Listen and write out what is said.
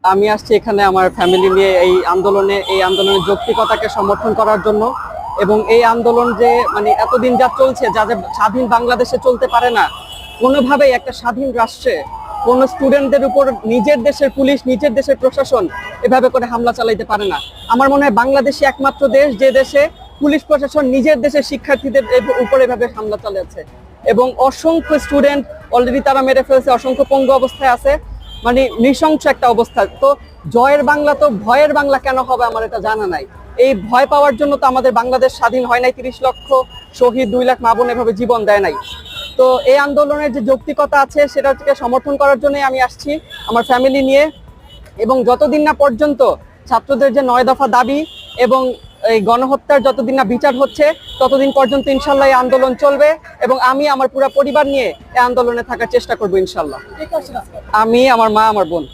আমি আসছি এখানে আমার ফ্যামিলি নিয়ে এই আন্দোলনের যৌক্তিকতাকে সমর্থন করার জন্য। এবং এই আন্দোলন যে মানে এতদিন যা চলছে, যা যে স্বাধীন বাংলাদেশে চলতে পারে না কোনোভাবেই, একটা স্বাধীন রাষ্ট্রে কোন স্টুডেন্টদের উপর নিজের দেশের পুলিশ, নিজের দেশের প্রশাসন এভাবে করে হামলা চালাইতে পারে না। আমার মনে হয় বাংলাদেশই একমাত্র দেশ যে দেশে পুলিশ প্রশাসন নিজের দেশের শিক্ষার্থীদের উপর এভাবে হামলা চালাচ্ছে। এবং অসংখ্য স্টুডেন্ট অলরেডি তারা মেরে ফেলছে, অসংখ্য পঙ্গু অবস্থায় আছে, মানে নৃশংস একটা অবস্থা। তো জয়ের বাংলা তো ভয়ের বাংলা কেন হবে আমার এটা জানা নাই। এই ভয় পাওয়ার জন্য তো আমাদের বাংলাদেশ স্বাধীন হয় নাই, 30 লক্ষ শহীদ, 2 লাখ মা বোন এভাবে জীবন দেয় নাই। তো এই আন্দোলনের যে যৌক্তিকতা আছে সেটাকে সমর্থন করার জন্য আমি আসছি আমার ফ্যামিলি নিয়ে। এবং যতদিন না পর্যন্ত ছাত্রদের যে 9 দফা দাবি এবং এই গণহত্যার যতদিন না বিচার হচ্ছে ততদিন পর্যন্ত ইনশাল্লাহ এই আন্দোলন চলবে। এবং আমি আমার পুরো পরিবার নিয়ে এই আন্দোলনে থাকার চেষ্টা করবো ইনশাল্লাহ। আমি, আমার মা, আমার বোন।